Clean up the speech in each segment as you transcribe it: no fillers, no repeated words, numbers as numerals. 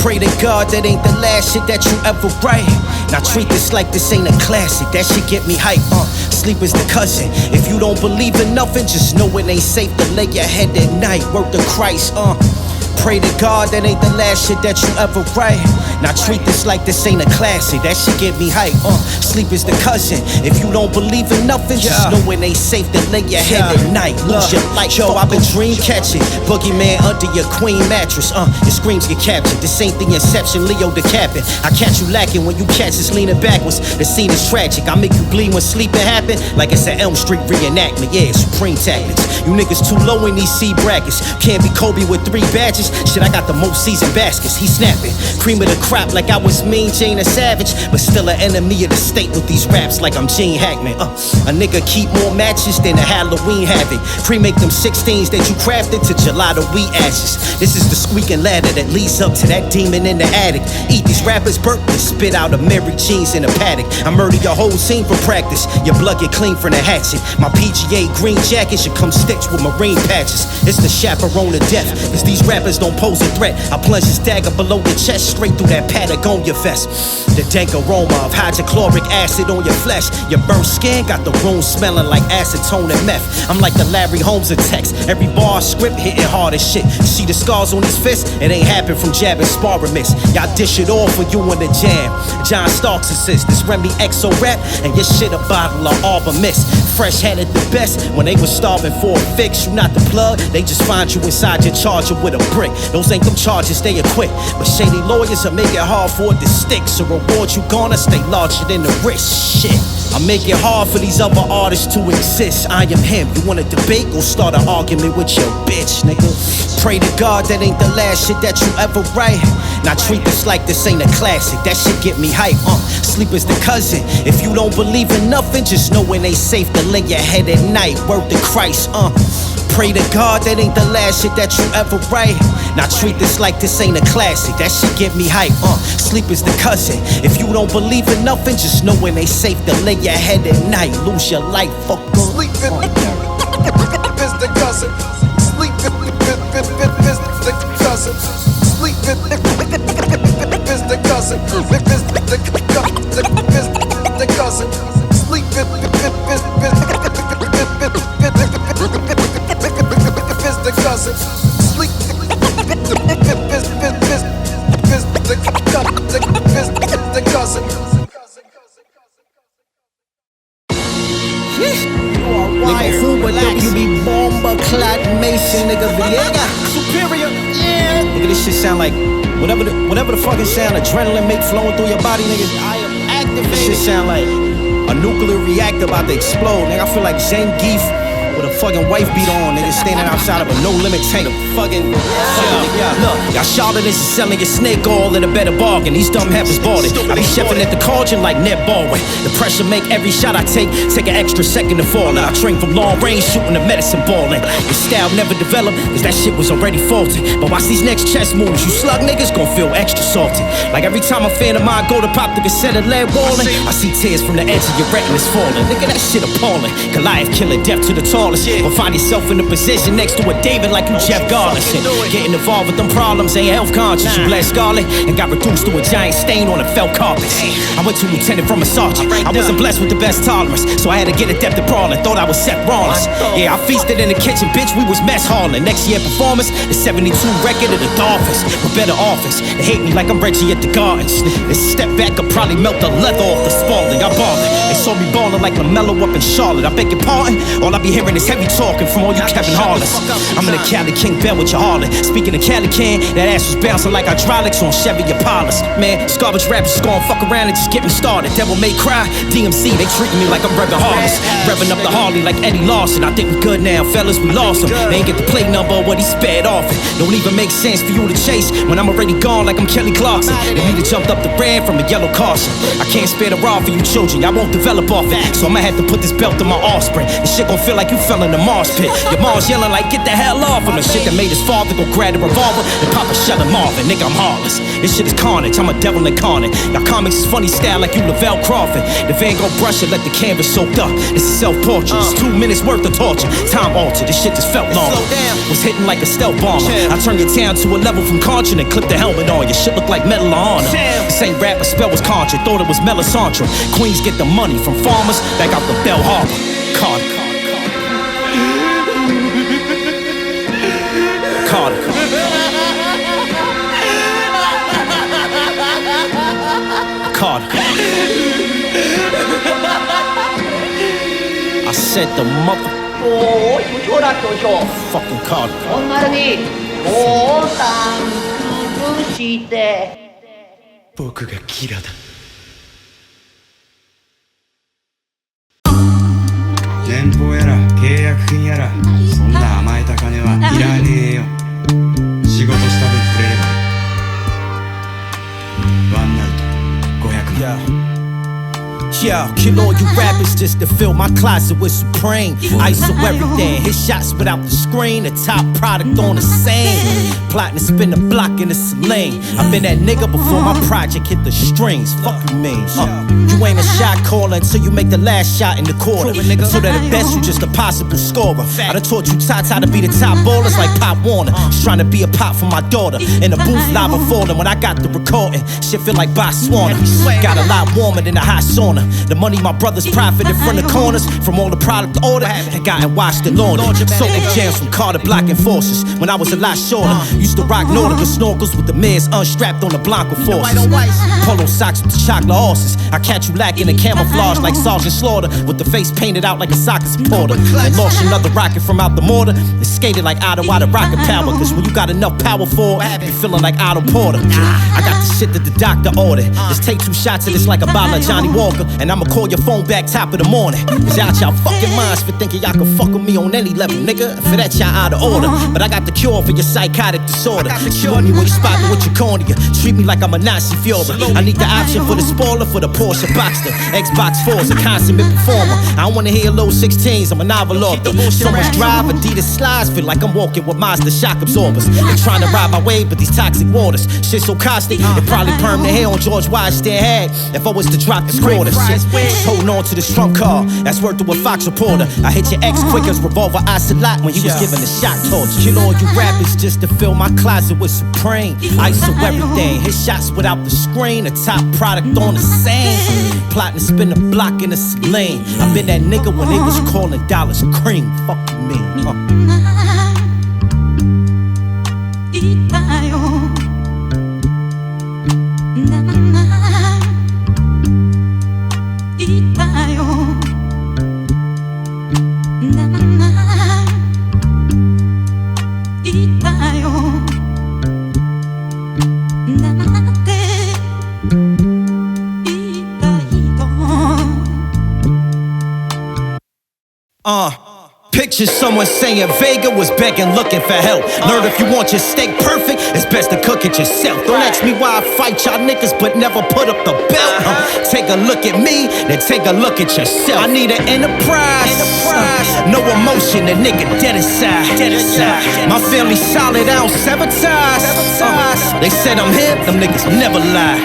Pray to God that ain't the last shit that you ever write. Now treat this like this ain't a classic, that shit get me hype. Sleep is the cousin. If you don't believe in nothing, just know it ain't safe to lay your head at night. Word to Christ, Pray to God that ain't the last shit that you ever write. Now treat this like this ain't a classic, that shit get me hype. Sleep is the cousin. If you don't believe in nothing, just know it ain't safe to lay your head at night. Lose your life. Yo, I've been dream catching. Boogieman under your queen mattress. Your screams get captured. This ain't the inception, Leo the captain. I catch you lacking when you catch us leaning backwards. The scene is tragic. I make you bleed when sleeping happen. Like it's an Elm Street reenactment. Yeah, supreme tactics. You niggas too low in these C brackets. Can't be Kobe with 3 badges. Shit, I got the most seasoned baskets. He snapping. Cream of the crop like I was Mean Jane and Savage, but still an enemy of the state with these raps like I'm Gene Hackman. A nigga keep more matches than a Halloween havoc. Pre-make them 16s that you crafted to gelato wheat ashes. This is the squeaking ladder that leads up to that demon in the attic. Eat these rappers' birthdays, spit out a Mary Jeans in a paddock. I murder your whole scene for practice. Your blood get clean from the hatchet. My PGA green jacket should come stitched with marine patches. It's the chaperone of death, cause these rappers don't pose a threat. I plunge this dagger below the chest, straight through that Patagonia vest. The dank aroma of hydrochloric acid on your flesh. Your burnt skin got the room smelling like acetone and meth. I'm like the Larry Holmes of text. Every bar script hitting hard as shit. See the scars on his fists? It ain't happen from jabbing sparring miss. Y'all dish it off when you in the jam. John Starks insists this Remy XO rap, and your shit a bottle of Arbor Mist. Fresh had it the best when they was starving for a fix. You not the plug, they just find you inside your charger with a brick. Those ain't them charges, they acquit. But shady lawyers will make it hard for it to stick. So reward you gonna stay larger than the risk. Shit, I make it hard for these other artists to exist. I am him. You wanna debate? Go start an argument with your bitch, nigga. Pray to God that ain't the last shit that you ever write. Now treat this like this ain't a classic, that shit get me hype. Sleep is the cousin. If you don't believe in nothing, just know it ain't safe to lay your head at night. Word to Christ, Pray to God that ain't the last shit that you ever write. Now treat this like this ain't a classic, that shit get me hype. Sleep is the cousin. If you don't believe in nothing, just know it ain't safe to lay your head at night. Lose your life, fuck up. Sleep is the cousin. Sleep is the cousin. Sleep is the cousin. The cousin. Sleep is the cousin. Sleep the cousin. Nigga, who would think you be bomba clad Mason, nigga? Vega superior, yeah. Nigga, this shit sound like whatever the fucking sound adrenaline make flowing through your body, nigga. I am activated. This shit sound like a nuclear reactor about to explode, nigga. I feel like Zangief with a fucking wife beat on, nigga, standing outside of a no-limit tank. Fucking, look, y'all charlatans is selling your snake oil at a better bargain. These dumb heifers bought it. I be chefing at the cauldron like Ned Baldwin. The pressure make every shot I take an extra second to fall. Now I train from long range, shooting the medicine ballin'. Your style never developed, cause that shit was already faulty. But watch these next chess moves, you slug niggas gon' feel extra salty. Like every time a fan of mine go to pop the cassette of lead wallin', I see tears from the edge of your retinas falling. Nigga, that shit appalling. Goliath killing death to the tallest. But find yourself in a position next to a David like you Jeff Garlison. Getting involved with them problems ain't health conscious. You bled scarlet and got reduced to a giant stain on a felt carpet. I went to lieutenant from a sergeant. I wasn't blessed with the best tolerance, so I had to get adept at brawling. Thought I was Seth Rollins. Yeah, I feasted in the kitchen, bitch, we was mess hauling. Next year performance, the 72 record of the Dolphins. With better office, they hate me like I'm Reggie at the Gardens. This step back could probably melt the leather off the Spalding. I ballin'. They saw me ballin' like LaMelo up in Charlotte. I beg your pardon, all I be hearing is heavy talking from all you Kevin Harless. I'm in the Cali King bed with your Harlan. Speaking of Cali King, that ass was bouncing like hydraulics on Chevy Impalas. Man, this garbage rappers just gon' fuck around and just get me started. Devil May Cry, DMC, they treating me like I'm Reverend Harless. Revving up the Harley like Eddie Lawson. I think we good now, fellas, we lost him. They ain't get the plate number of what he sped off it. Don't even make sense for you to chase when I'm already gone like I'm Kelly Clarkson. And he done jumped up the ram from a yellow caution. I can't spare the rod for you children, y'all won't develop off it. So I'ma have to put this belt on my offspring. This shit gon' feel like you fell in in the Mars pit. Your mom's yelling like, get the hell off him. The shit that made his father go grab the revolver and pop a shell at Marvin. Nigga, I'm heartless. This shit is carnage, I'm a devil incarnate. Now comics is funny style like you Lavelle Crawford. The Van Gogh brush it, let the canvas soaked up. This is self-portrait, it's 2 minutes worth of torture. Time altered, this shit just felt longer. Was hitting like a stealth bomber. I turned your town to a level from Contra and clipped the helmet on. Your shit looked like Medal of Honor. This ain't rap, a spell was Contra. Thought it was Melisandre. Queens get the money from farmers back out the Bell Harbor. Carter. Carter. Carter. I said the mother. Fucking Carter. こんなに降参して僕がキラだ。年俸やら契約金やらそんな甘えた金はいらねえよ。仕事した分くれればワンアウト500万。Yo, kill all you rappers just to fill my closet with Supreme. ISO everything, hit shots without the screen. The top product on the scene. Plotting to spin the block in the Saleen. I've been that nigga before my project hit the strings. Fuck you mean? You ain't a shot caller until you make the last shot in the quarter. So that at best you just a possible scorer. I done taught you Tata to be the top ballers like Pop Warner. Just trying to be a pop for my daughter. In the booth lava falling when I got the recording. Shit feel like Botswana. Got a lot warmer than a hot sauna. The money my brothers profited from the corners. From all the product ordered had gotten washed and laundered. Sold jams from Carter blocking forces. When I was a lot shorter, used to rock Nautica snorkels with the mids unstrapped on the Blanca forces. Polo socks with the chocolate horses. I catch you lacking in camouflage like Sergeant Slaughter, with the face painted out like a soccer supporter. And launched another rocket from out the mortar and skated like Ottawa to rocket power. Cause when you got enough power for it, you feeling like Otto Porter. I got the shit that the doctor ordered. Just take 2 shots of this like a bottle of Johnny Walker, and I'ma call your phone back top of the morning. It's out y'all fucking minds for thinking y'all can fuck with me on any level, nigga. For that y'all out of order. But I got the cure for your psychotic disorder. Show me when you spot me with your cornea. Treat me like I'm a Nazi Führer. I need the option for the spoiler for the Porsche Boxster. Xbox 4's a consummate performer. I don't wanna hear low 16s, I'm a novel author. So much drive, Adidas slides, feel like I'm walking with Mazda shock absorbers. They're trying to ride my wave, but these toxic waters. Shit so caustic, it probably permed the hair on George Washington had if I was to drop this quarter. Just holding on to this trunk car, that's worth it with Fox Reporter. I hit your ex quick as revolver Ocelot when he was giving the shot torch. Kill all you rappers just to fill my closet with Supreme. ISO everything, hit shots without the screen. The top product on the scene. Plotting to spin the block in the Saleen. I've been that nigga when they was calling dollars cream. Fuck you mean? Picture someone saying Vega was begging, looking for help. Learn if you want your steak perfect, it's best to cook it yourself. Don't ask me why I fight y'all niggas, but never put up the belt. Take a look at me, then take a look at yourself. I need an enterprise. No emotion, a nigga dead inside. My family solid, I don't sever ties. They said I'm here, them niggas never lie.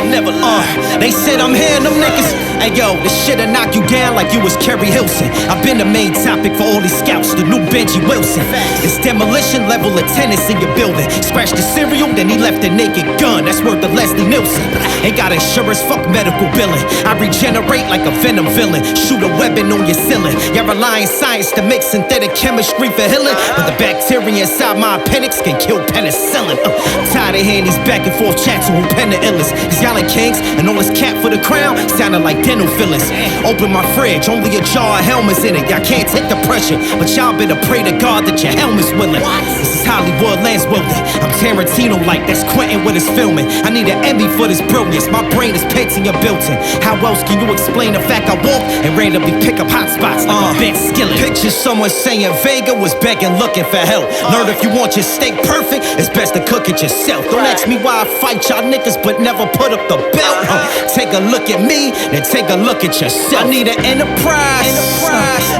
They said I'm here, them niggas. Hey yo, this shit'll knock you down like you was Kerry Hilson. I've been the main topic for all these scouts, the new Benji Wilson. It's demolition level of tenants in your building. Scratch the cereal, then he left a naked gun. That's worth of Leslie Nielsen. Ain't got insurance, fuck medical billing. I regenerate like a Venom villain. Shoot a weapon on your ceiling. You're relying science to make synthetic chemistry for healing, but the bacteria inside my appendix can kill penicillin. Tired of hearing these back and forth chats on who pen the illest. Cause y'all ain't kings, and all this cap for the crown sounding like dental fillings. Open my fridge, only a jar of helmets in it. Y'all can't take the pressure, but y'all better pray to God that your helmet's willing. This is Hollywood Lance Wilder. I'm Tarantino like that's Quentin with his filming. I need an Emmy for this brilliance. My brain is Pentium built-in. How else can you explain the fact I walk and randomly pick up hot spots like a bent skillet? Picture someone saying Vega was begging, looking for help. Learn if you want your steak perfect, it's best to cook it yourself. Don't ask me why I fight y'all niggas, but never put up the belt. Take a look at me, then take a look at yourself. I need an enterprise.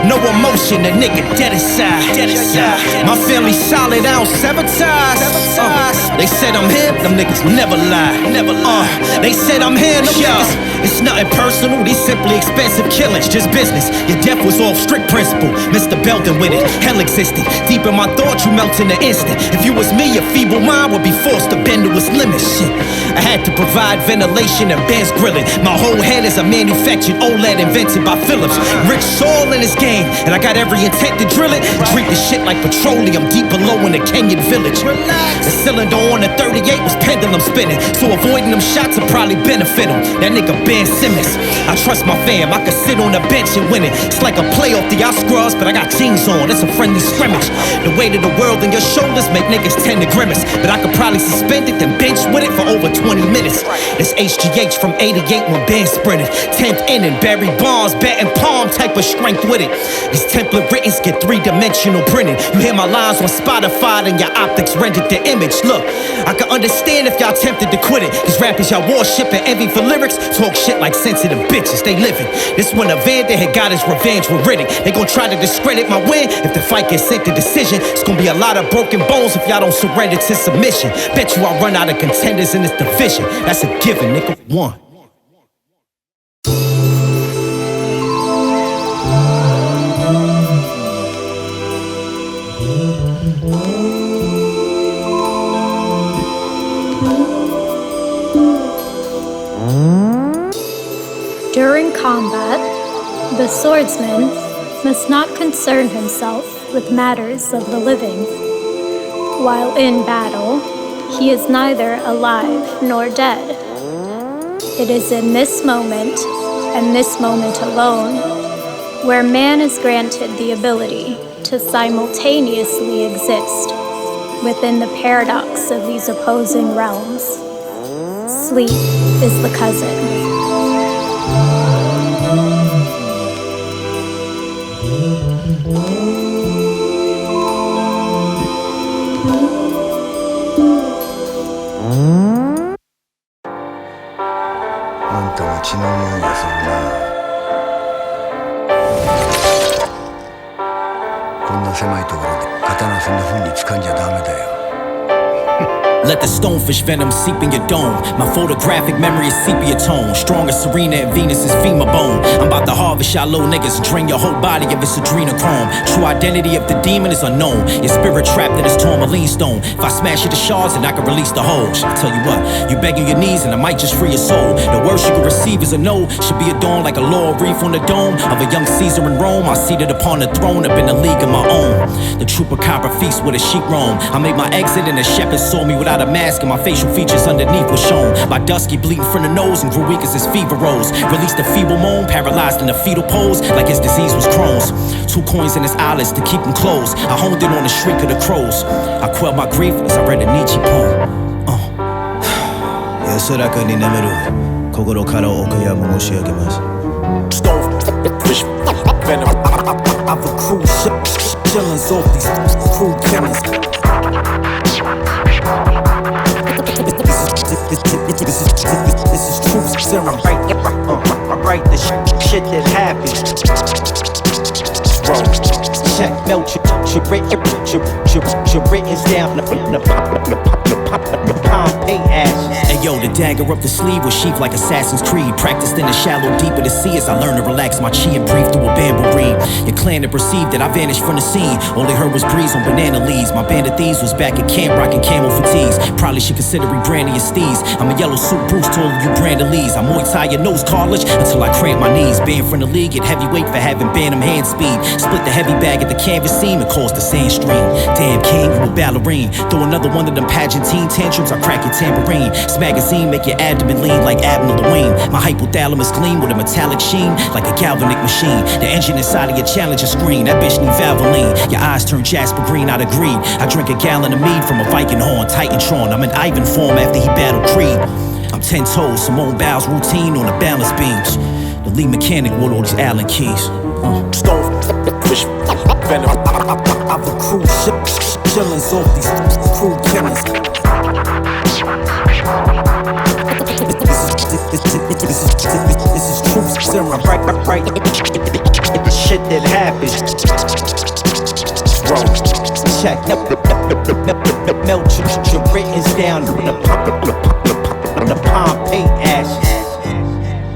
No emotion, a nigga dead dead inside. My family solid, I don't sever ties. They said I'm him, them niggas never lie. They said I'm him, them niggas. It's nothing personal, these simply expensive killings, just business. Your death was off strict principle. Mr. Belden with it, hell existed. Deep in my thoughts, you melt in an instant. If you was me, your feeble mind would be forced to bend to its limits. Shit, I had to provide ventilation and Ben's grilling. My whole head is a manufactured OLED invented by Philips. Rich soil in this game, and I got every intent to drill it. Drink the shit like petroleum deep below in the Kenyan village. The cylinder on the 38 was pendulum spinning, so avoiding them shots would probably benefit him. That nigga Ben Simmons. I trust my fam, I could sit on the bench and win it. It's like a playoff, the Oscars, but I got jeans on, it's a friendly scrimmage. The weight of the world on your shoulders make niggas tend to grimace, but I could probably suspend it, then bench with it for over 20 minutes. It's HGH from 88 when Ben sprinted. 10th inning, Barry Bonds, batting palm type of strength with it. These template writtens get three-dimensional printed. You hear my lines on Spotify, then your optics rendered the image. Look, I can understand if y'all tempted to quit it. These rappers y'all worship and envy for lyrics talk shit like sensitive bitches, they living. This when Evander had got his revenge with Riddick. They gon' try to discredit my win. If the fight gets sent to decision, it's gonna be a lot of broken bones if y'all don't surrender to submission. Bet you I'll run out of contenders in this division. That's a given, nigga. One. During combat, the swordsman must not concern himself with matters of the living. While in battle, he is neither alive nor dead. It is in this moment, and this moment alone, where man is granted the ability to simultaneously exist within the paradox of these opposing realms. Sleep is the cousin. Let the stonefish venom seep in your dome. My photographic memory is sepia tone. Strong as Serena and Venus's femur bone. I'm about to harvest y'all little niggas and drain your whole body of its adrenochrome. True identity of the demon is unknown. Your spirit trapped in this tourmaline stone. If I smash it to shards, then I can release the whole. I tell you what, you begging your knees and I might just free your soul. The worst you can receive is a no. Should be adorned like a laurel wreath on the dome of a young Caesar in Rome. I seated upon the throne up in a league of my own. The chupacabra feast with a sheep roam. I made my exit and the shepherd saw me without a mask, and my facial features underneath was shown. My dusky bleeding from the nose and grew weak as his fever rose. Released a feeble moan, paralyzed in a fetal pose, like his disease was Crohn's. 2 coins in his eyelids to keep him closed. I honed in on the shriek of the crows. I quelled my grief as I read a Nietzsche poem. 安らかに眠る心からお悔やみ申し上げます。Stonefish venom. I've accrued shillings off these crude killings. This is truth serum. I write the shit that happened. Check, melt your written's down the Pompeii ashes. Hey yo, the dagger up the sleeve was sheathed like Assassin's Creed. Practiced in the shallow deep of the sea as I learned to relax my chi and breathe through a bamboo reed. Your clan had perceived that I vanished from the scene. All they heard was breeze on banana leaves. My band of thieves was back at camp rocking camel fatigues. Probably should consider rebranding your steez. I'm a yellow suit Bruce to all of you Brandalese. I Muay Thai your nose cartilage until I cramp my knees. Banned from the league at heavyweight for having Bantam hand speed. Split the heavy bag at the canvas seam and caused the sand stream. Damn king, you a ballerine. Throw another one of them pageantine tantrums, I crack your tambourine. This magazine make your abdomen lean like Admiral Lewin. My hypothalamus gleam with a metallic sheen like a galvanic machine. The engine inside of your Challenger screen, that bitch need Valvoline. Your eyes turn Jasper green out of greed. I drink a gallon of mead from a Viking horn, Titantron. I'm in Ivan form after he battled Creed. I'm 10 toes, Simone Biles routine on the balance beams. The lead mechanic with all these Allen keys. Stonefish venom. I've accrued shillings off these crude killings. This is truth serum. Right. The shit that happened. check. Melt your writtens down on the Pompeii ashes.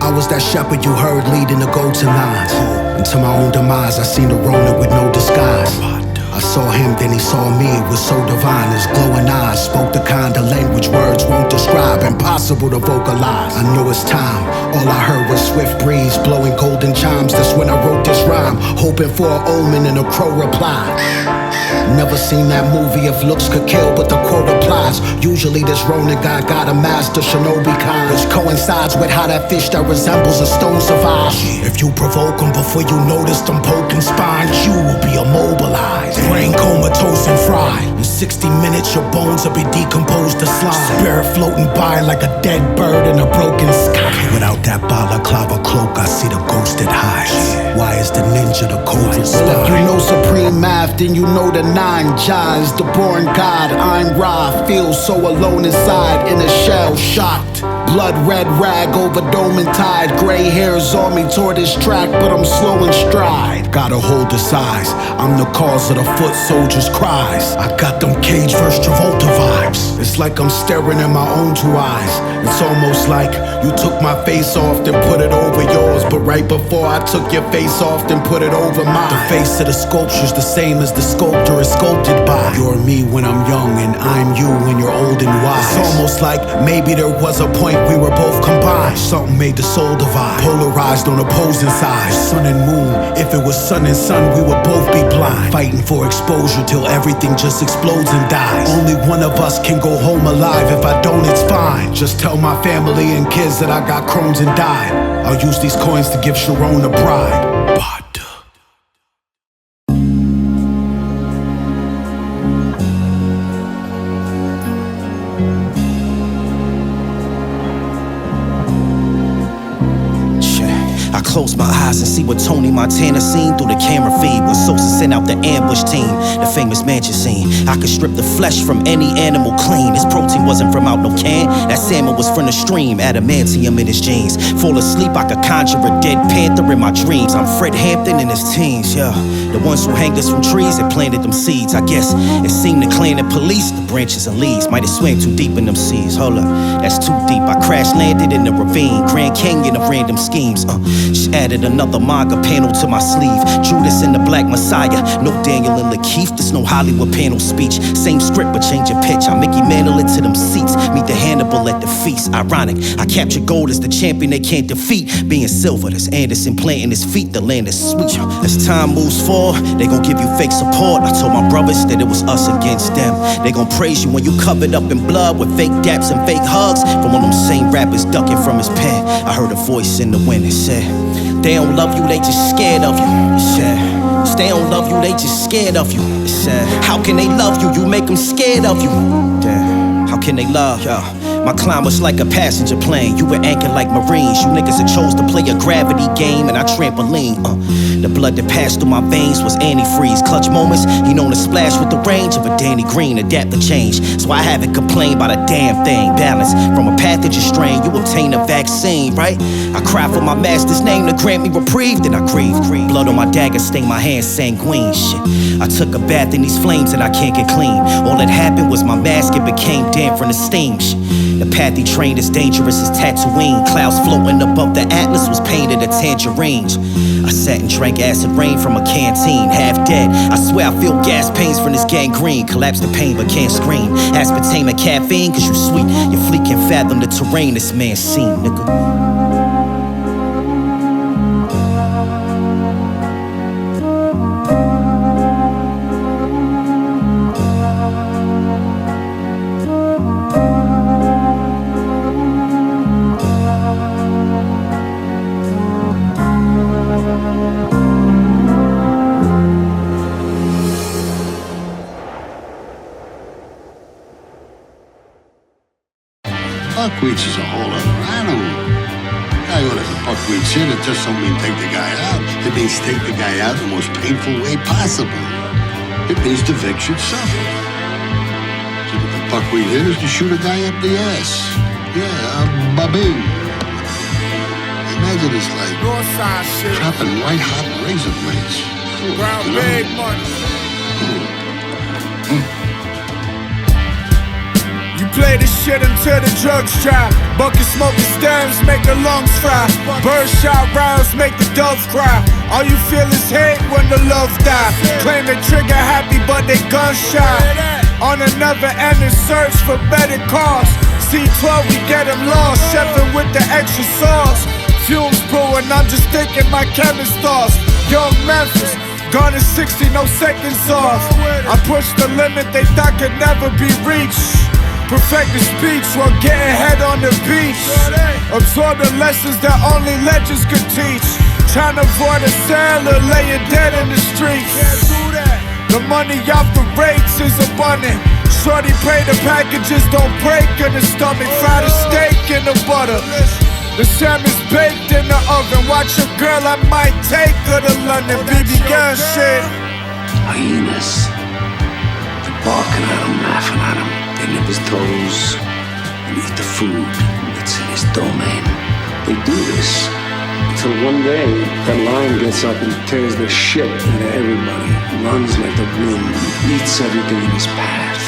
I was that shepherd you heard leading the goats and lines. Until my own demise, I seen the Ronin with no disguise. I saw him, then he saw me, it was so divine. His glowing eyes spoke the kind of language words won't describe. Impossible to vocalize. I knew it's time. All I heard was swift breeze blowing golden chimes. That's when I wrote this rhyme, hoping for an omen and a crow reply. Never seen that movie if looks could kill, but the quote applies. Usually this Ronin guy got a master shinobi kind, which coincides with how that fish that resembles a stone survives. If you provoke him before you notice them poking spines, you will be immobilized, brain comatose and fried. In 60 minutes your bones will be decomposed to slime. Spirit floating by like a dead bird in a broken sky. Without that balaclava cloak, I see the ghost that hides. Why is the ninja the cobra spy? If you know supreme math, then you know the 9 jives. The born god, I'm Ra, feel so alone inside, in a shell, shocked. Blood red rag over dome and tide. Gray hairs on me toward this track, but I'm slow in stride. Gotta hold the size, I'm the cause of the foot soldiers' cries. I got them Cage vs. Travolta vibes. It's like I'm staring in my own 2 eyes. It's almost like you took my face off, then put it over yours. But right before I took your face off, then put it over mine. The face of the sculpture's the same as the sculptor is sculpted by. You're me when I'm young, and I'm you when you're old and wise. It's almost like maybe there was a point we were both combined. Something made the soul divide, polarized on opposing sides. Sun and moon, if it was sun and sun, we would both be blind. Fighting for exposure till everything just explodes and dies. Only one of us can go home alive. If I don't, it's fine. Just tell my family and kids that I got Crohn's and died. I'll use these coins to give Sharon a bride. Close my eyes and see what Tony Montana seen through the camera feed. When Sosa sent out the ambush team, the famous mansion scene. I could strip the flesh from any animal clean. His protein wasn't from out no can, that salmon was from the stream. Adamantium in his jeans. Fall asleep, I could conjure a dead panther in my dreams. I'm Fred Hampton in his teens, yeah. The ones who hanged us from trees and planted them seeds. I guess it seemed the clan and police, the branches and leaves. Might have swam too deep in them seas. Hold up, that's too deep. I crash landed in the ravine, Grand Canyon of random schemes. Added another manga panel to my sleeve. Judas and the Black Messiah. No Daniel and Lakeith. There's no Hollywood panel speech. Same script but change a pitch. I Mickey Mantle into them seats. Meet the Hannibal at the feast. Ironic, I capture gold as the champion they can't defeat. Being silver, there's Anderson planting his feet. The land is sweet. As time moves forward, they gon' give you fake support. I told my brothers that it was us against them. They gon' praise you when you covered up in blood with fake daps and fake hugs from one of them same rappers ducking from his pen. I heard a voice in the wind that said, they don't love you, they just scared of you. They don't love you, they just scared of you. How can they love you? You make them scared of you. Damn, how can they love you? My climb was like a passenger plane. You were anchored like Marines. You niggas that chose to play a gravity game and I trampoline. The blood that passed through my veins was antifreeze. Clutch moments, he known to splash with the range of a Danny Green. Adapt to change, so I haven't complained about a damn thing. Balance from a pathogen strain, you obtain a vaccine, right? I cry for my master's name to grant me reprieve. Then I grieve. Blood on my dagger stained my hands sanguine. Shit, I took a bath in these flames and I can't get clean. All that happened was my mask, it became damp from the steam. Shit. The path he trained is dangerous as Tatooine. Clouds floating above the Atlas was painted a tangerine. I sat and drank acid rain from a canteen, half dead. I swear I feel gas pains from this gangrene. Collapse the pain but can't scream. Aspartame and caffeine, cause you sweet. Your fleet can fathom the terrain this man seen, nigga. Buckwheat's is a whole other animal. Guy orders a buckwheat in, it just don't mean take the guy out. It means take the guy out the most painful way possible. It means the Vic should suffer. So what the buckwheat in is to shoot a guy up the ass. Yeah, ba-bing. Imagine it's like dropping white hot razor blades. Brown big money. play this shit until the drugs dry. Bucket smoking stems make the lungs fry. Birdshot rounds make the doves cry. All you feel is hate when the love die. Claim they trigger happy but they gun shy. On another end in search for better cause. C12 we get them lost. Chefing with the extra sauce. Fumes brewing, I'm just thinking my chemist thoughts. Young Memphis, gone in 60, no seconds off. I pushed the limit they thought could never be reached. Perfect the speech while getting head on the beach. Absorb the lessons that only legends could teach. Trying to avoid a sailor laying dead in the streets. The money off the rates is abundant. Shorty pray the packages don't break in the stomach. Fry the steak in the butter. The salmon's baked in the oven. Watch a girl, I might take her to London. BB gun shit. Hyenas. They're barking at him, laughing at him. They nip his toes and eat the food that's in his domain. They do this until one day that lion gets up and tears the shit out of everybody. Runs like the wind, eats everything in his path.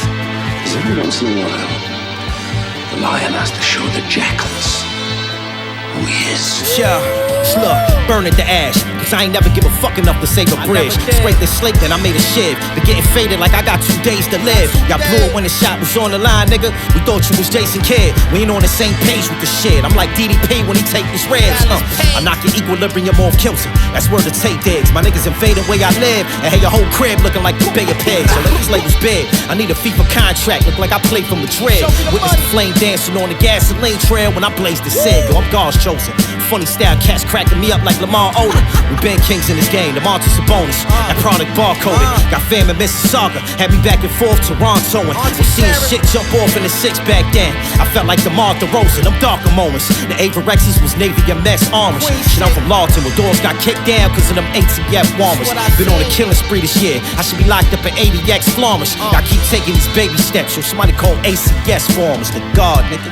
Because every once in a while, the lion has to show the jackals who he is. Yeah, look, burn it to ash. Cause I ain't never give a fuck enough to save a bridge. Scrape the slate, then I made a shiv. Been getting faded like I got 2 days to live. Y'all blew it when the shot was on the line, nigga. We thought you was Jason Kidd. We ain't on the same page with the shit. I'm like DDP when he take his ribs. I knock your equilibrium off kilter. That's where the tape digs. My niggas invading where I live. And hey, your whole crib looking like the Bay of Pigs. So these labels big. I need a FIFA contract. Look like I played for Madrid. Witness the flame dancing on the gasoline trail when I blazed the cig. Yo, I'm God's chosen. Funny style, cats cracking me up like Lamar Odom. We been kings in this game, the Montes a bonus. That product barcoded. Got fam in Mississauga, had me back and forth Torontoing. Was seeing shit jump off in the 6 back then. I felt like the Martha Rosa, them darker moments. The Averexes was Navy MS armors. Shit, I'm from Lawton, where doors got kicked down cause of them ATF warmers. Been on a killing spree this year. I should be locked up at 80X Farmers. I keep taking these baby steps. Yo, somebody call ACS formers. The God, nigga.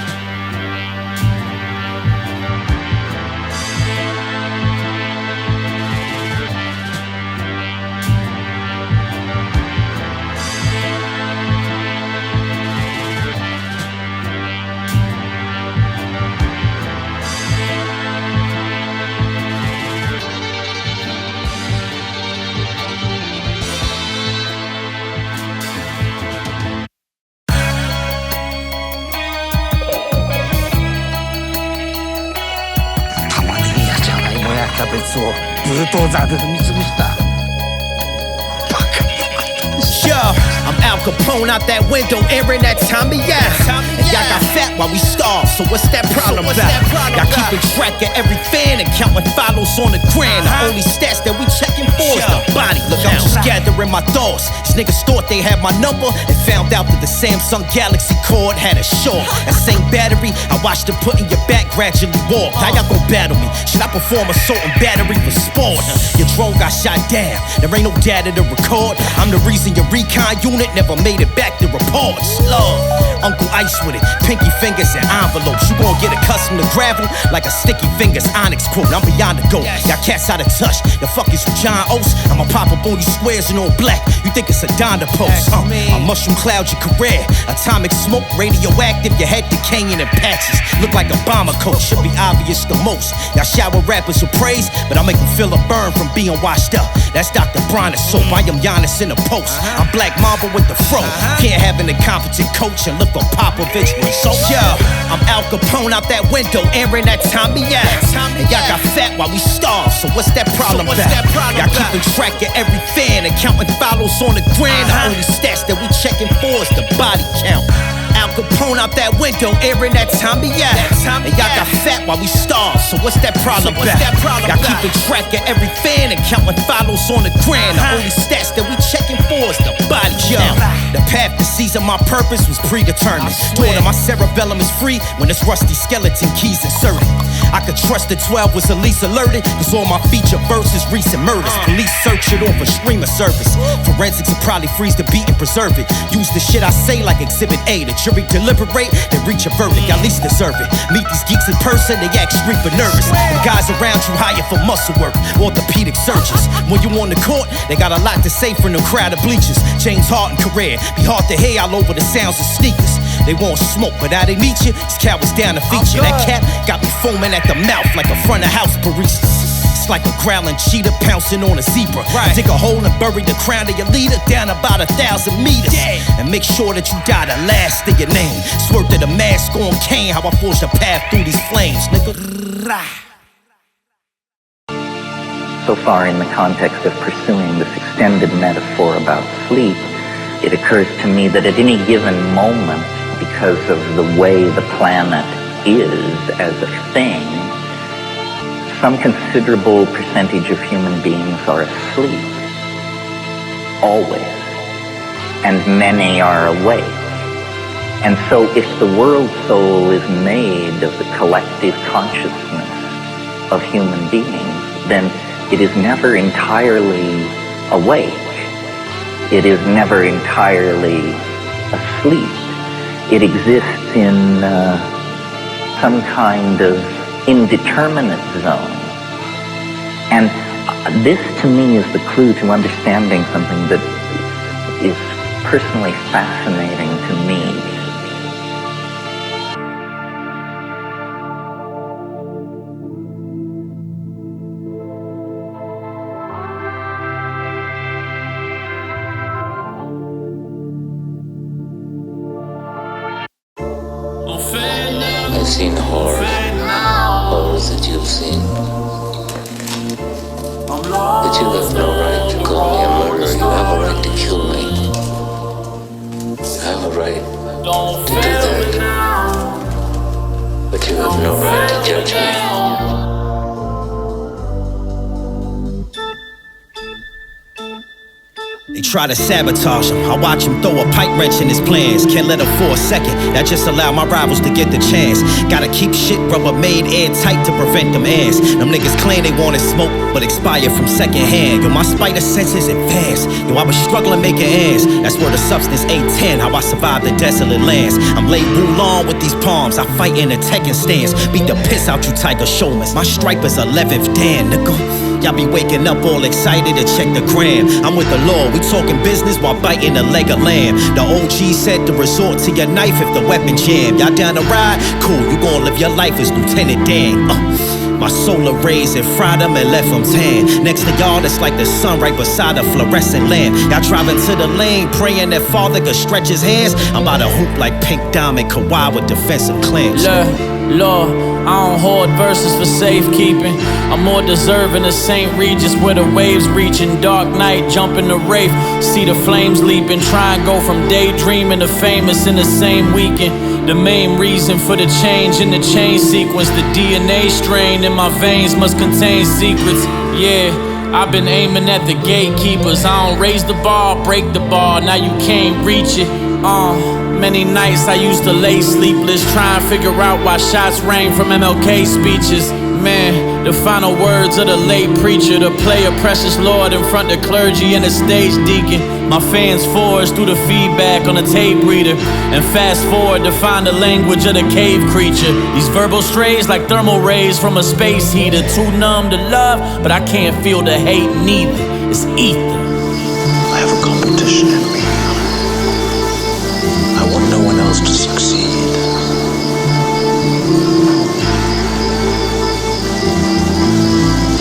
Yo, I'm Al Capone out that window, airing that Tommy out. And y'all got fat while we starve, so what's that problem about? Y'all keeping track of every fan and counting follows on the gram. The only stats that we checking for is the body. Look, I'm just gathering my thoughts. These niggas thought they had my number and found out that the Samsung Galaxy cord had a short. That same battery, I watched them put in your back gradually warp. How y'all gon' battle me? Should I perform assault and battery for sport? Your drone got shot down, there ain't no data to record. I'm the reason your recon unit never made it back to reports. Love, Uncle Ice with it, pinky fingers and envelopes. You gon' get accustomed to gravel like a sticky fingers Onyx quote. I'm beyond the goat, y'all cats out of touch. The fuck is with John Oates? I'ma pop up on you squares in all black. You think it's a Donda post? I mushroom cloud your career. Atomic smoke, radioactive, your head decaying in patches. Look like a bomber coat, should be obvious the most. Y'all shower rappers with praise, but I make them feel a burn from being washed up. That's Dr. Bronner soap, I am Giannis in the post. I'm Black Mamba with the fro. Can't have an incompetent coach and look for Popovich with so. Yo, I'm Al Capone out that window, airing that Tommy out. And y'all got fat while we starve, so what's that problem about? Y'all keeping track of every fan and counting follows on the gram. The only stats that we checking for is the body count. Al Capone out that window, airing that Tommy out. And y'all got fat while we starve, so what's that problem about? Y'all keeping track of every fan and counting follows on the gram. The only stats that we checking for is the body count. The path to seizing my purpose was predetermined. Thought my cerebellum is free when this rusty skeleton keys inserted. I could trust that 12 was at least alerted, cause all my feature verses recent murders. Police search it off a streamer service. Forensics will probably freeze the beat and preserve it. Use the shit I say like Exhibit A. The jury deliberate, then reach a verdict. Y'all least deserve it. Meet these geeks in person, they act reaper nervous. The guys around you hired for muscle work, orthopedic surgeons. When you on the court, they got a lot to say from the crowd of bleachers. James Harden career, be hard to hear all over the sounds of sneakers. They want smoke, but how they meet you? This cat was down to feature. That cat got me foaming at the mouth like a front of house barista. It's like a growling cheetah pouncing on a zebra. Dig a hole and bury the crown of your leader down about 1,000 meters. And make sure that you die the last of your name. Swerve to the mask on Kane, how I forged a path through these flames, nigga. So far in the context of pursuing this extended metaphor about sleep, it occurs to me that at any given moment, because of the way the planet is as a thing, some considerable percentage of human beings are asleep, always, and many are awake. And so if the world soul is made of the collective consciousness of human beings, then it is never entirely awake. It is never entirely asleep. It exists in some kind of indeterminate zone. And this, to me, is the clue to understanding something that is personally fascinating to me. I've seen horrors that you've seen. But you have no right to call me a murderer. You have a right to kill me. You have a right to do that. But you have no right to judge me. They try to sabotage him. I watch him throw a pipe wrench in his plans. Can't let him for a second. That just allow my rivals to get the chance. Gotta keep shit Rubbermaid airtight to prevent them ants. Them niggas claim they wanted smoke, but expire from secondhand. Yo, my spider sense is advanced. Yo, I was struggling making ends. That's where the substance A10. How I survived the desolate lands. I'm laid Wulong with these palms. I fight in a Tekken stance. Beat the piss out you tiger showmans. My stripe is 11th Dan, nigga. Y'all be waking up all excited to check the gram. I'm with the law, we talking business while biting a leg of lamb. The OG said to resort to your knife if the weapon jam. Y'all down to ride? Cool, you gon' live your life as Lieutenant Dan. My solar rays and fried them and left them tan. Next to y'all, it's like the sun right beside a fluorescent lamp. Y'all driving to the lane, praying that Father could stretch his hands. I'm about to hoop like Pink Diamond Kawhi with defensive clamps. Lord, I don't hoard verses for safekeeping. I'm more deserving of St. Regis where the waves reaching. Dark night, jumping the Wraith, see the flames leaping. Try and go from daydreaming to famous in the same weekend. The main reason for the change in the chain sequence, the DNA strain in my veins must contain secrets. Yeah, I've been aiming at the gatekeepers. I don't raise the bar, break the bar, now you can't reach it. Many nights I used to lay sleepless, try and figure out why shots rang from MLK speeches. Man, the final words of the late preacher, to play a precious Lord in front of clergy and a stage deacon. My fans forge through the feedback on a tape reader and fast forward to find the language of the cave creature. These verbal strays like thermal rays from a space heater. Too numb to love, but I can't feel the hate neither. It's ether. I have a competition in me. I want no one else to succeed.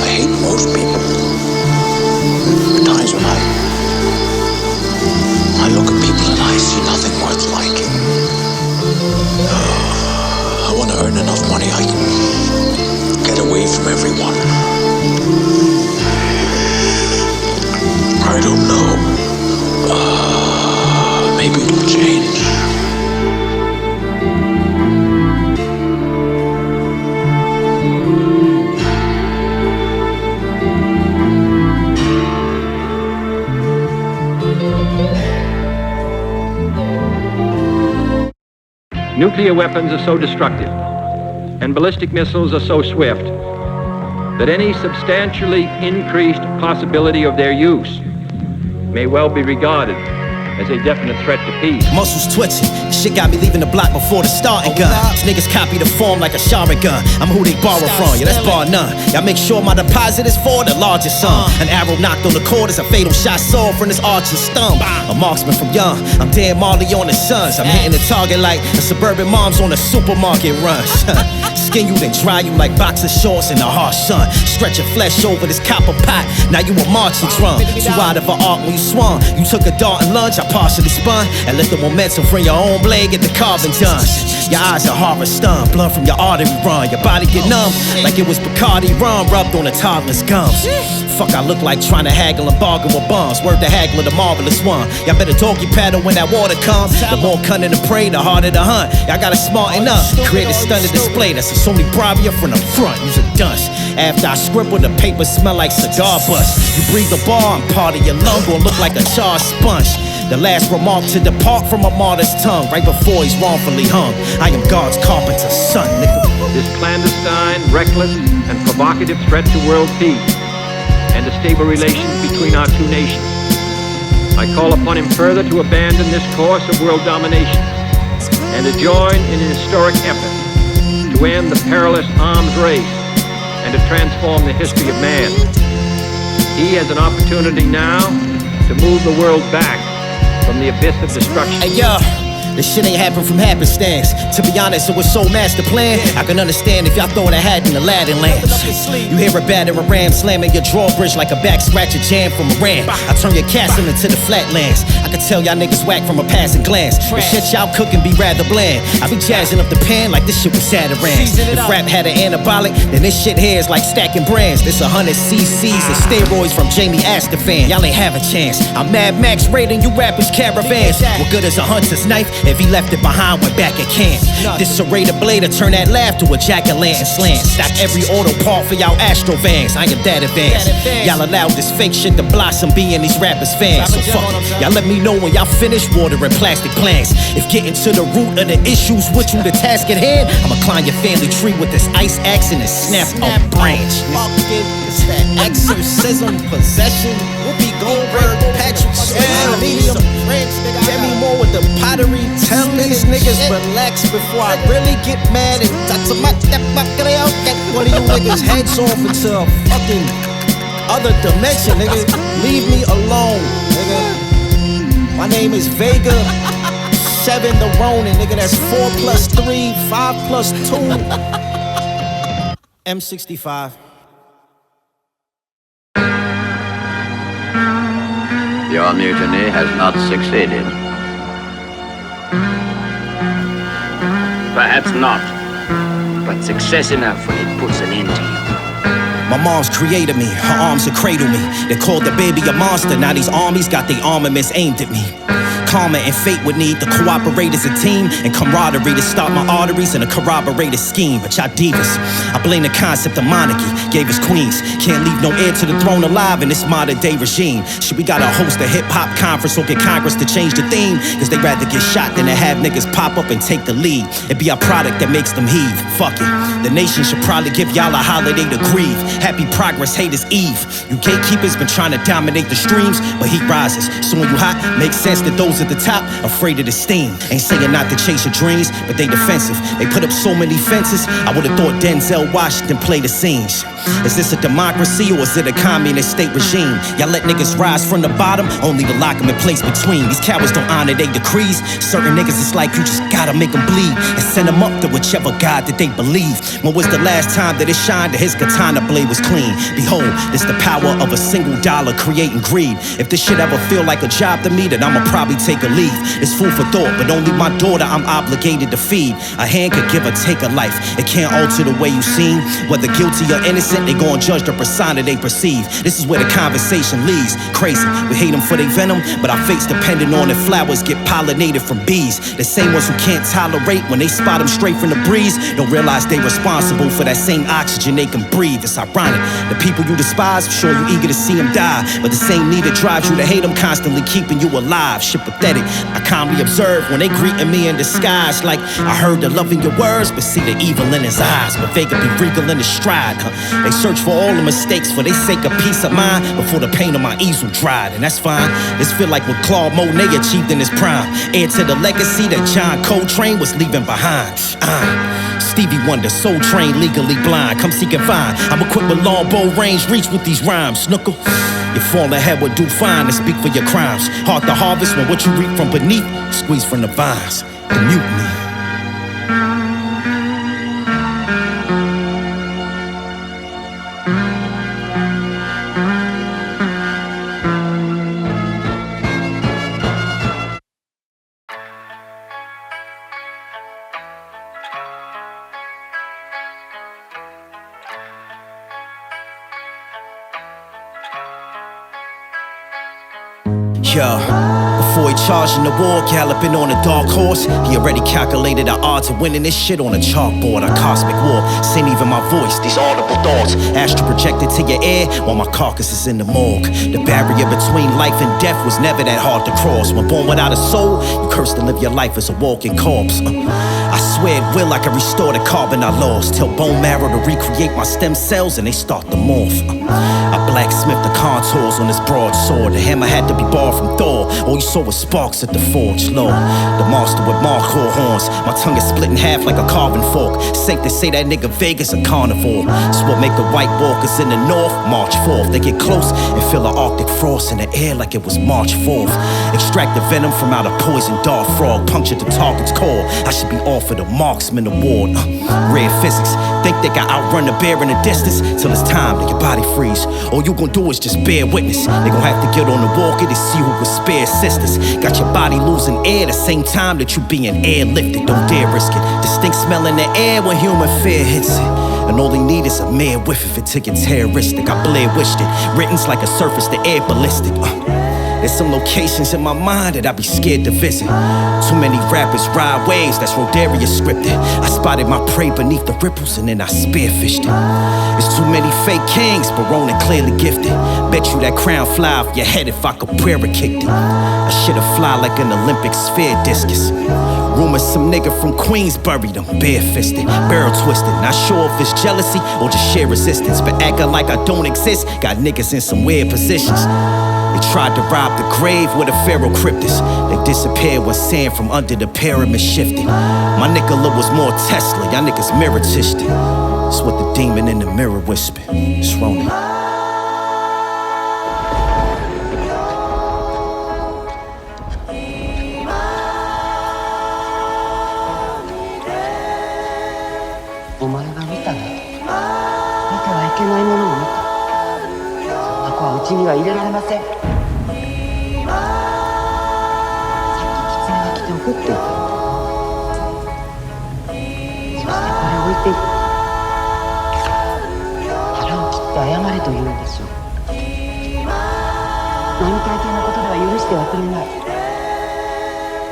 I hate most people. There are times when I look at people and I see nothing worth liking. I want to earn enough money I can get away from everyone. I don't know. Maybe it'll change. Nuclear weapons are so destructive, and ballistic missiles are so swift, that any substantially increased possibility of their use may well be regarded as a definite threat to peace. Muscles twitching, shit got me leaving the block before the starting gun. These niggas copy the form like a shower gun. I'm who they borrow from, yeah, that's bar none. Y'all make sure my deposit is for the largest sum. An arrow knocked on the cord is a fatal shot sword from this archer's stump. A marksman from young, I'm Dan Marley on his sons. I'm hitting the target like the suburban moms on a supermarket rush. Skin you then dry you like boxer shorts in the harsh sun. Stretch your flesh over this copper pot, now you a marching drum. Too out of an arc when you swung. You took a dart and lunge, I partially spun and let the momentum from your own blade get the carving done. Your eyes are horror stunned, blood from your artery run. Your body get numb like it was Bacardi rum rubbed on a toddler's gums. Fuck, I look like trying to haggle and bargain with bums. Word to haggler, the marvelous one. Y'all better doggy paddle when that water comes. The more cunning to prey, the harder to hunt. Y'all gotta smarten up, create a stunning display that's a Sony Bravia from the front. Use a dunce. After I scribble, the paper smell like cigar butts. You breathe the bar, and part of your lung gon' look like a charred sponge. The last remark to depart from a martyr's tongue, right before he's wrongfully hung. I am God's carpenter's son, nigga. This clandestine, reckless, and provocative threat to world peace and the stable relations between our two nations. I call upon him further to abandon this course of world domination and to join in an historic effort to end the perilous arms race and to transform the history of man. He has an opportunity now to move the world back from the abyss of destruction. Hey, yo. This shit ain't happen from happenstance. To be honest, it was so master plan. I can understand if y'all throwing a hat in the Aladdin lamp. You hear a batter R.E.M slamming your drawbridge like a back scratcher jam from a ram. I turn your castle into the flatlands. I can tell y'all niggas whack from a passing glance. The shit y'all cooking be rather bland. I be jazzing up the pan like this shit was Saturans. If rap had an anabolic, then this shit here is like stacking brands. This 100 cc's of steroids from Jamie Astafan. Y'all ain't have a chance. I'm Mad Max raiding you rappers' caravans. What good is a hunter's knife if he left it behind when back at camp? Disarray the blade to turn that laugh to a jack-o'-lantern slant. Stack every auto part for y'all Astro vans. I am that advanced. Y'all allowed this fake shit to blossom being these rappers' fans. So fuck it. Y'all let me know when y'all finish watering plastic plants. If getting to the root of the issues with you the task at hand, I'ma climb your family tree with this ice axe and snap a branch. It's that exorcism, possession. Whoopi Goldberg, Patrick Swayze, Demi Moore with the pottery. Tell these niggas relax before I really get mad and one of you niggas heads off into a fucking other dimension, nigga. Leave me alone, nigga. My name is Vega7 The Ronin, nigga. That's 4 plus 3, 5 plus 2. M65. Your mutiny has not succeeded. Perhaps not, but success enough when it puts an end to you. My mom's created me, her arms have cradled me. They called the baby a monster, now these armies got their armaments aimed at me. Karma and fate would need to cooperate as a team and camaraderie to stop my arteries and a corroborated scheme. But y'all divas, I blame the concept of monarchy, gave us queens. Can't leave no heir to the throne alive in this modern day regime. Should we gotta host a hip-hop conference or get Congress to change the theme? Cause they rather get shot than to have niggas pop up and take the lead. It be our product that makes them heave. Fuck it, the nation should probably give y'all a holiday to grieve. Happy progress, haters Eve. You gatekeepers been trying to dominate the streams, but heat rises. So when you hot, makes sense that those at the top afraid of the steam. Ain't saying not to chase your dreams, but they defensive. They put up so many fences, I would've thought Denzel Washington played the scenes. Is this a democracy or is it a communist state regime? Y'all let niggas rise from the bottom, only to lock them in place between. These cowards don't honor their decrees. Certain niggas, it's like you just gotta make them bleed and send them up to whichever God that they believe. When was the last time that it shined that his katana blade was clean? Behold, this the power of a single dollar creating greed. If this shit ever feel like a job to me, then I'ma probably take a leave. It's food for thought, but only my daughter I'm obligated to feed. A hand could give or take a life. It can't alter the way you seem. Whether guilty or innocent, they gon' judge the persona they perceive. This is where the conversation leads. Crazy, we hate them for their venom, but our fate's depending on if flowers get pollinated from bees. The same ones who can't tolerate when they spot them straight from the breeze don't realize they responsible for that same oxygen they can breathe. It's ironic. ironic. The people you despise, I'm sure you eager to see them die. But the same need that drives you to hate them constantly keeping you alive. Shit pathetic. I calmly observe when they greeting me in disguise. Like, I heard the love in your words, but see the evil in his eyes. But Vega be regal in his stride. They search for all the mistakes for their sake of peace of mind before the pain of my easel dried. And that's fine. This feel like what Claude Monet achieved in his prime. Heir to the legacy that John Coltrane was leaving behind. Stevie Wonder, Soul Train, legally blind. Come seek and find. I'm equipped with longbow range reach with these rhymes. Snookle, you fall ahead would do fine to speak for your crimes. Hard to harvest when what you reap from beneath, squeeze from the vines. The mutiny. Yo, before he charged in the war, galloping on a dark horse, he already calculated the odds of winning this shit on a chalkboard. A cosmic war, seen even my voice, these audible thoughts, astral projected to your ear while my carcass is in the morgue. The barrier between life and death was never that hard to cross. When born without a soul, you curse to live your life as a walking corpse. I swear at will I can restore the carbon I lost. Tell bone marrow to recreate my stem cells and they start to morph. I blacksmith the contours on this broadsword. The hammer had to be borrowed from Thor. All you saw was sparks at the forge, Lord. The monster with Markor horns. My tongue is split in half like a carving fork. Safe to say that nigga Vega's a carnivore. It's what make the White Walkers in the north march forth. They get close and feel the Arctic frost in the air like it was March 4th. Extract the venom from out a poison dart frog. Puncture the target's core. I should be offered a marksman award. Rare physics. Think they can outrun the bear in the distance till it's time to your body freeze. All you gon' do is just bear witness. They gon' have to get on the walker to see who will spare sisters. Got your body losing air the same time that you being airlifted. Don't dare risk it. Distinct smell in the air when human fear hits it. And all they need is a mere whiff if it took it terroristic. I Blair wished it. Written's like a surface to air ballistic. There's some locations in my mind that I be scared to visit. Too many rappers ride waves, that's Rodaria scripted. I spotted my prey beneath the ripples and then I spearfished it. There's too many fake kings, but Ronin clearly gifted. Bet you that crown fly off your head if I could prayer kicked it. I should've fly like an Olympic sphere discus. Rumors some nigga from Queens buried him, bare-fisted, barrel twisted. Not sure if it's jealousy or just sheer resistance, but acting like I don't exist, got niggas in some weird positions. They tried to rob the grave with a pharaoh cryptid. They disappeared when sand from under the pyramid shifted. My Nicola was more Tesla, y'all niggas mirror tished it. It's what the demon in the mirror whispered. It's Ronin. お前が見たね。見てはいけないものを見た。そんな子はうちには入れられません。さっき狐が来て怒っていた。そしてこれを置いていった。腹を切って謝れと言うんでしょう。並大抵のことでは許してはくれない。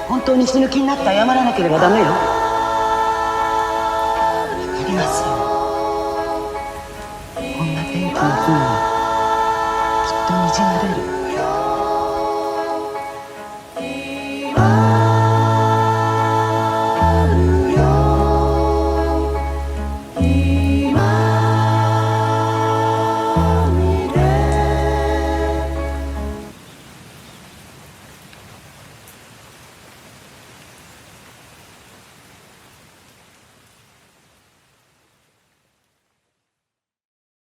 本当に死ぬ気になって謝らなければダメよ。いますよ。こんな天気の日にはきっと虹が出る。